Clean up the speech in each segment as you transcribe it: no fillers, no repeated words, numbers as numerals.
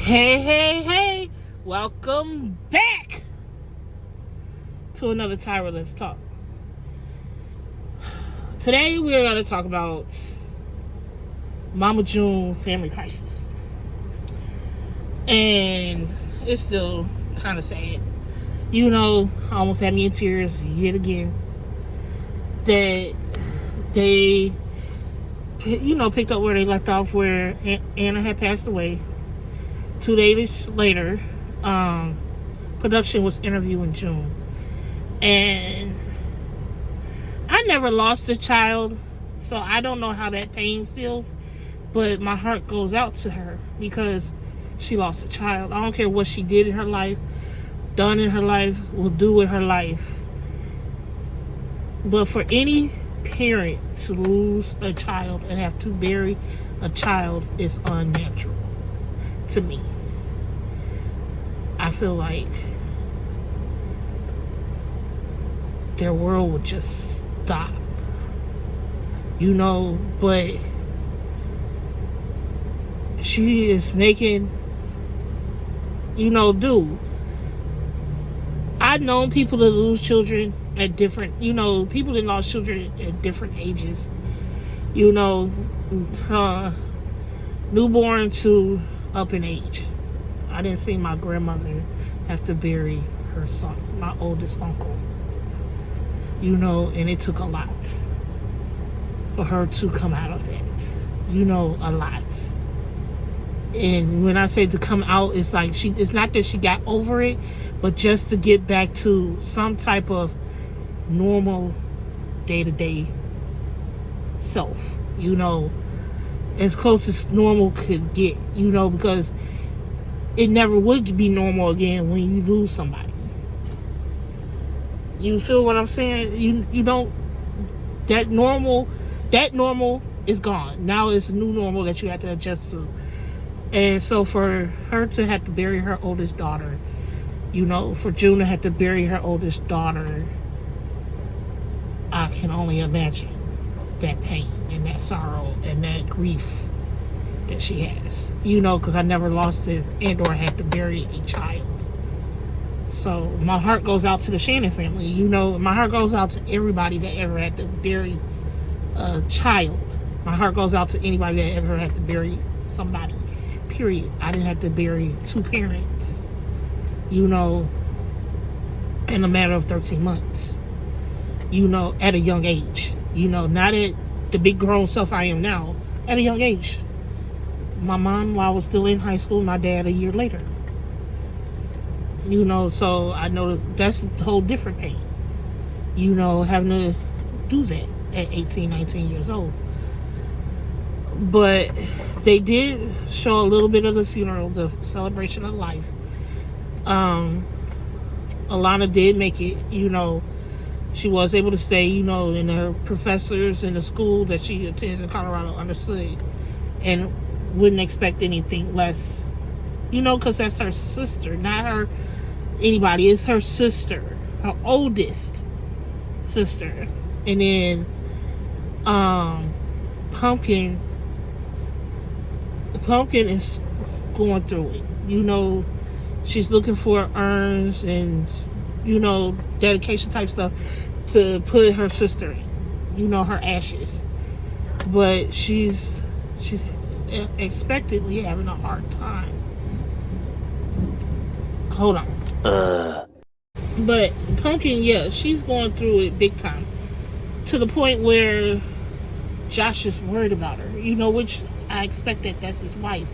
Hey, hey, hey! Welcome back to another Tyra Let's Talk. Today we're going to talk about Mama June family crisis. And it's still kind of sad. You know, I almost had me in tears yet again. That they, picked up where they left off where Anna had passed away. 2 days later, production was interviewing June. And I never lost a child, so I don't know how that pain feels, but my heart goes out to her because she lost a child. I don't care what she did in her life, done in her life, will do with her life. But for any parent to lose a child and have to bury a child is unnatural to me. I feel like their world would just stop, but she is making, do. I've known people that lose children at different, people that lost children at different ages, newborn to up in age. I didn't see my grandmother have to bury her son, my oldest uncle. And it took a lot for her to come out of that. A lot. And when I say to come out, it's like it's not that she got over it, but just to get back to some type of normal day-to-day self, as close as normal could get, because it never would be normal again when you lose somebody. You feel what I'm saying? You don't, that normal is gone. Now it's a new normal that you have to adjust to. And so for her to have to bury her oldest daughter, for June to have to bury her oldest daughter, I can only imagine that pain and that sorrow and that grief that she has, because I never lost it and or had to bury a child. So my heart goes out to the Shannon family, my heart goes out to everybody that ever had to bury a child. My heart goes out to anybody that ever had to bury somebody, period. I didn't have to bury two parents, in a matter of 13 months, at a young age, not at the big grown self I am now, at a young age. My mom while I was still in high school, my dad a year later. So I know that's a whole different pain. Having to do that at 18, 19 years old. But they did show a little bit of the funeral, the celebration of life. Alana did make it, she was able to stay, and her professors in the school that she attends in Colorado understood and wouldn't expect anything less, because that's her sister, not her anybody. It's her sister, her oldest sister. And then Pumpkin is going through it. She's looking for urns and dedication type stuff to put her sister in, her ashes. But she's expectedly having a hard time. Hold on. But Pumpkin, yeah, she's going through it big time. To the point where Josh is worried about her, which I expect that's his wife.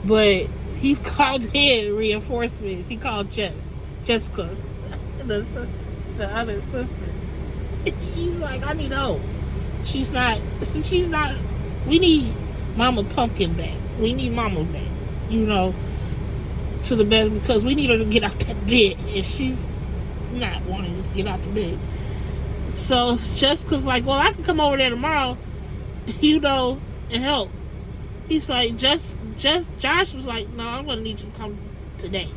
But he called in reinforcements. He called Jessica, the other sister. He's like, I need help. She's not, we need Mama Pumpkin back. We need Mama back, to the best, because we need her to get out that bed. And she's not wanting to get out the bed. So Jessica's like, well, I can come over there tomorrow, and help. He's like, Josh was like, no, I'm going to need you to come today.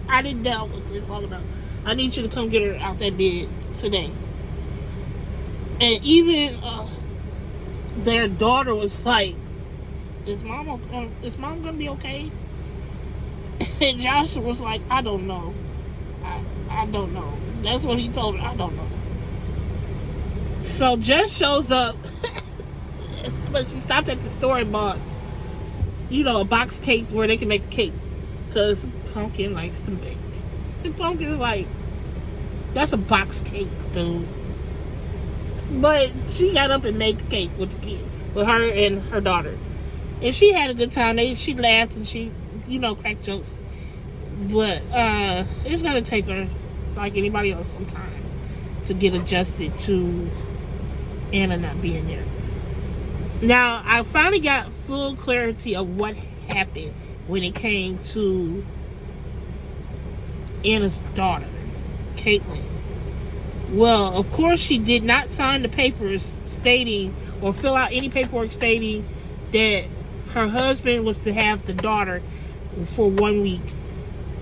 I didn't deal with this long enough. I need you to come get her out that bed today. And even their daughter was like, is mom gonna be okay? And Joshua was like, I don't know. I don't know. That's what he told her. I don't know. So Jess shows up, but she stopped at the store and bought, a box cake where they can make a cake. Because Pumpkin likes to bake. And Pumpkin's like, that's a box cake, dude. But she got up and made the cake with the kid, with her and her daughter. And she had a good time. She laughed and she, cracked jokes. But it's going to take her, like anybody else, some time to get adjusted to Anna not being there. Now, I finally got full clarity of what happened when it came to Anna's daughter, Caitlin. Well, of course, she did not sign the papers stating or fill out any paperwork stating that her husband was to have the daughter for 1 week,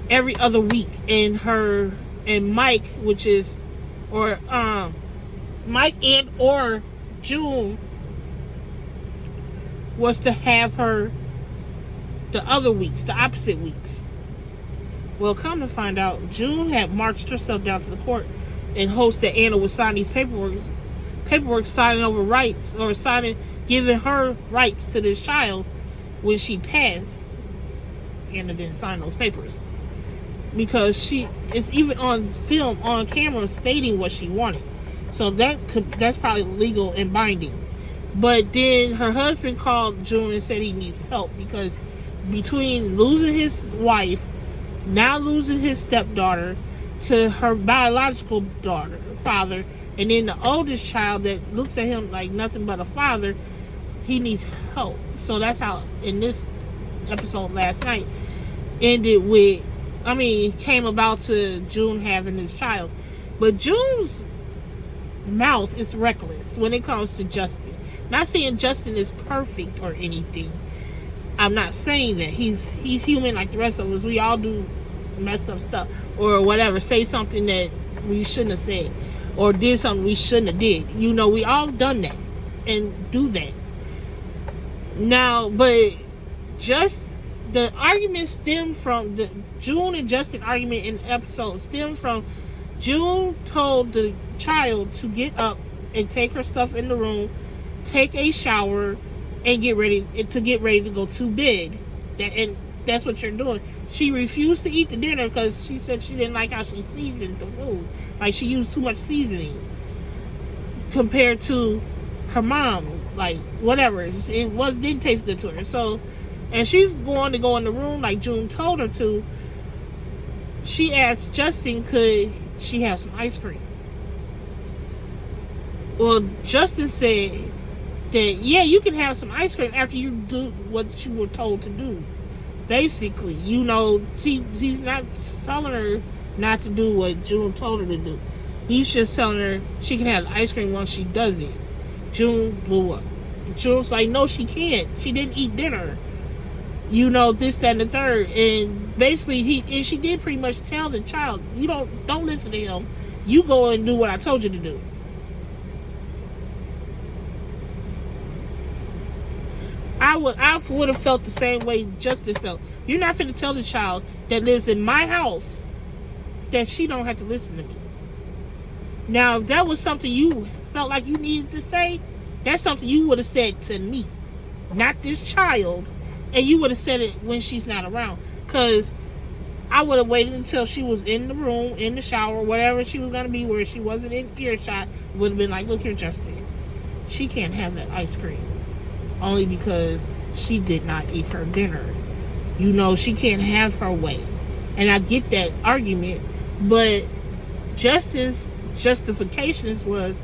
every other week, and Mike, Mike and or June was to have her the other weeks, the opposite weeks. Well, come to find out, June had marched herself down to the court in hopes that Anna would sign these paperwork signing over rights, or giving her rights to this child when she passed. Anna didn't sign those papers because it's even on film, on camera, stating what she wanted. So that's probably legal and binding. But then her husband called June and said he needs help because between losing his wife, now losing his stepdaughter to her biological father, and then the oldest child that looks at him like nothing but a father, he needs help. So that's how, in this episode last night, came about to June having this child. But June's mouth is reckless when it comes to Justin. Not saying Justin is perfect or anything. I'm not saying that. He's human like the rest of us. We all do messed up stuff or whatever. Say something that we shouldn't have said, or did something we shouldn't have did. We all done that and do that. Now, but just the argument stemmed from the June and Justin argument in the episode stemmed from June told the child to get up and take her stuff in the room, take a shower, and get ready to go to bed. And that's what you're doing. She refused to eat the dinner because she said she didn't like how she seasoned the food. Like, she used too much seasoning compared to her mom. Like, whatever. Didn't taste good to her. So, and she's going to go in the room like June told her to. She asked Justin, could she have some ice cream? Well, Justin said that, yeah, you can have some ice cream after you do what you were told to do. Basically, he's not telling her not to do what June told her to do. He's just telling her she can have ice cream once she does it. June blew up. June's like, no, she can't. She didn't eat dinner. This, that, and the third. And basically, she did pretty much tell the child, you don't listen to him. You go and do what I told you to do. I would have felt the same way Justin felt. You're not going to tell the child that lives in my house that she don't have to listen to me. Now, if that was something you felt like you needed to say, that's something you would have said to me, not this child. And you would have said it when she's not around. Because I would have waited until she was in the room, in the shower, whatever she was going to be, where she wasn't in earshot. Would have been like, look here, Justin. She can't have that ice cream. Only because she did not eat her dinner. She can't have her way. And I get that argument. But Justin's justifications was,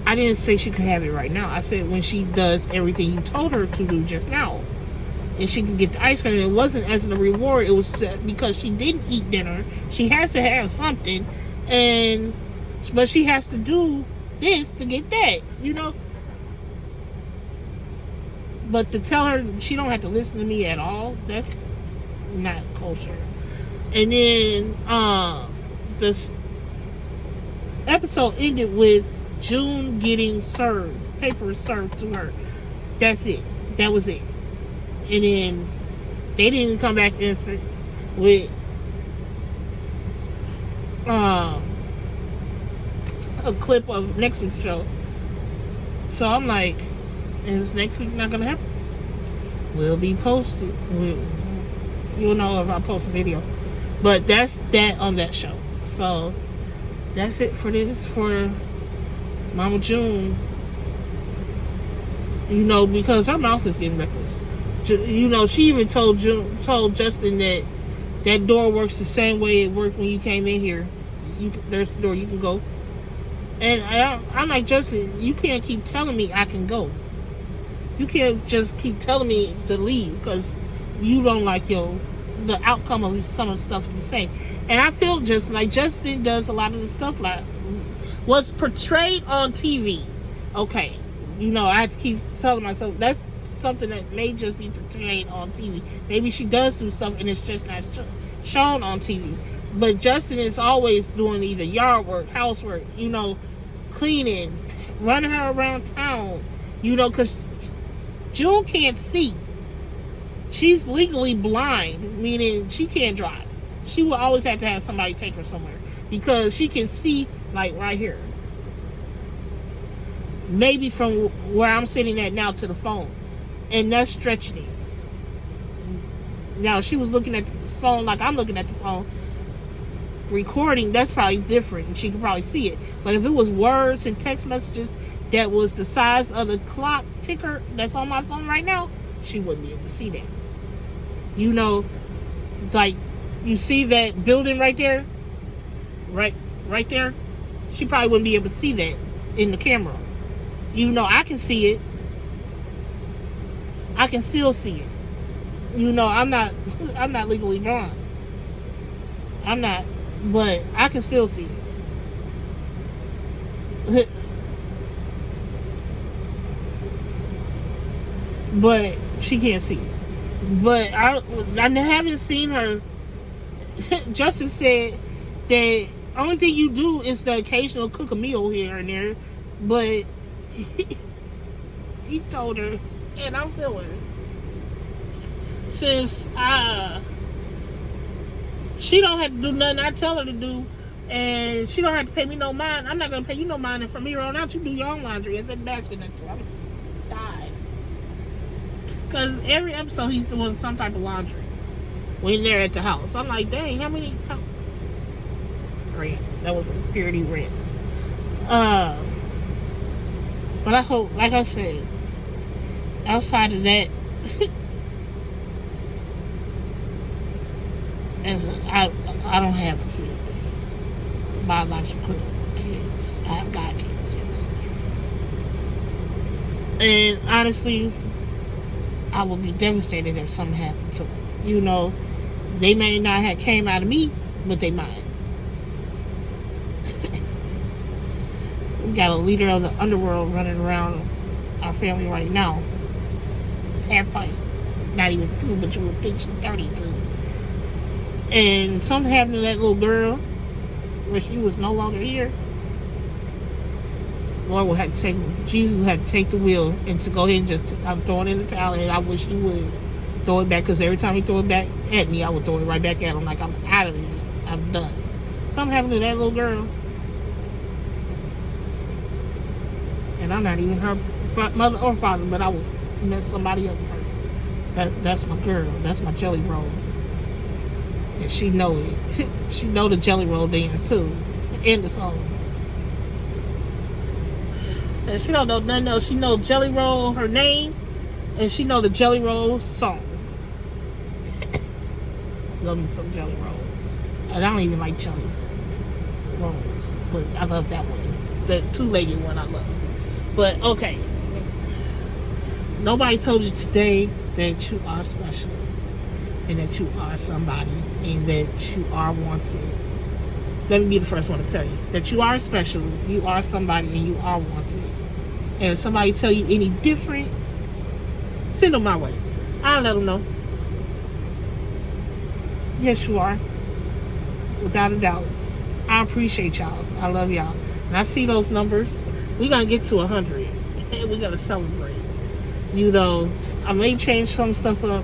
I didn't say she could have it right now. I said when she does everything you told her to do just now. And she can get the ice cream. It wasn't as a reward. It was because she didn't eat dinner. She has to have something. But she has to do this to get that, But to tell her she don't have to listen to me at all, that's not kosher. And then this episode ended with June getting papers served to her. That's it. That was it. And then they didn't come back and say, with a clip of next week's show. So I'm like, is next week not gonna happen? Will be posted. You'll know if I post a video. But that's that on that show. So that's it for this, for Mama June. You know, because her mouth is getting reckless. You know, she even told Justin that that door works the same way it worked when you came in here. There's the door, you can go. And I'm like, Justin, you can't keep telling me I can go. You can't just keep telling me to leave because you don't like the outcome of some of the stuff you say. And I feel just like Justin does a lot of the stuff like what's portrayed on TV. Okay, you know, I have to keep telling myself that's something that may just be portrayed on TV. Maybe she does do stuff and it's just not shown on TV. But Justin is always doing either yard work, housework, you know, cleaning, running her around town, you know, because June can't see. She's legally blind, meaning she can't drive. She will always have to have somebody take her somewhere because she can see, like, right here. Maybe from where I'm sitting at now to the phone. And that's stretching it. Now, she was looking at the phone like I'm looking at the phone. Recording, that's probably different. And she could probably see it. But if it was words and text messages that was the size of the clock ticker that's on my phone right now, she wouldn't be able to see that. You know, like, you see that building right there? Right there? She probably wouldn't be able to see that in the camera. Even though I can see it, I can still see it. You know, I'm not legally blind. I'm not, but I can still see it. But she can't see it. But I haven't seen her. Justin said that only thing you do is the occasional cook a meal here and there. But he told her, and I feel her, since she don't have to do nothing I tell her to do, and she don't have to pay me no mind. I'm not gonna pay you no mind, and from here on out you do your own laundry. It's in the basket next to her. I'm gonna die. Because every episode he's doing some type of laundry when they're at the house. I'm like, dang, how many rant. That was a purity rant. But I hope, like I said, outside of that, I don't have kids, biological kids. I have God kids, yes. And honestly, I would be devastated if something happened to them. You know, they may not have came out of me, but they might. We got a leader of the underworld running around our family right now. Half pint. Not even 2, but you would think she's 32. And something happened to that little girl where she was no longer here. Lord will have to take, Jesus will have to take the wheel and to go ahead and just, I'm throwing in the towel, and I wish he would throw it back, because every time he throw it back at me, I would throw it right back at him like I'm out of it. I'm done. Something happened to that little girl. And I'm not even her mother or father, but I was met somebody else. That's my girl. That's my jelly roll. And she know it. She know the jelly roll dance too. And the song. And she don't know nothing else. She know Jelly Roll, her name, and she know the Jelly Roll song. Love me some Jelly Roll. And I don't even like Jelly Rolls, but I love that one. The 2-legged one I love. But okay. Nobody told you today that you are special, and that you are somebody, and that you are wanted. Let me be the first one to tell you that you are special, you are somebody, and you are wanted. And if somebody tell you any different, send them my way. I'll let them know. Yes, you are. Without a doubt. I appreciate y'all. I love y'all. And I see those numbers. We're going to get to 100. And we're going to celebrate. You know, I may change some stuff up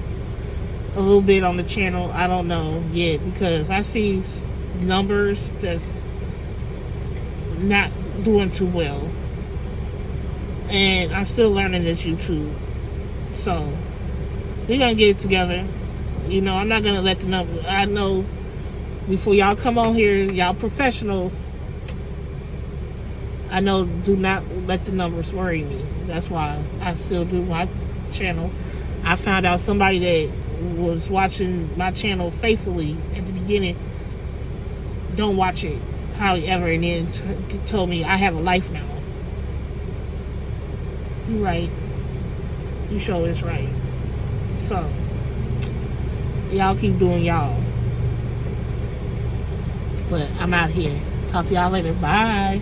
a little bit on the channel. I don't know yet because I see numbers that's not doing too well, and I'm still learning this YouTube. So we're gonna get it together. You know, I'm not gonna let the numbers. I know before y'all come on here, y'all professionals. I know, do not let the numbers worry me. That's why I still do my channel. I found out somebody that was watching my channel faithfully at the beginning don't watch it hardly ever, and then told me I have a life now. You right. You sure is right. So y'all keep doing y'all. But I'm out here. Talk to y'all later. Bye.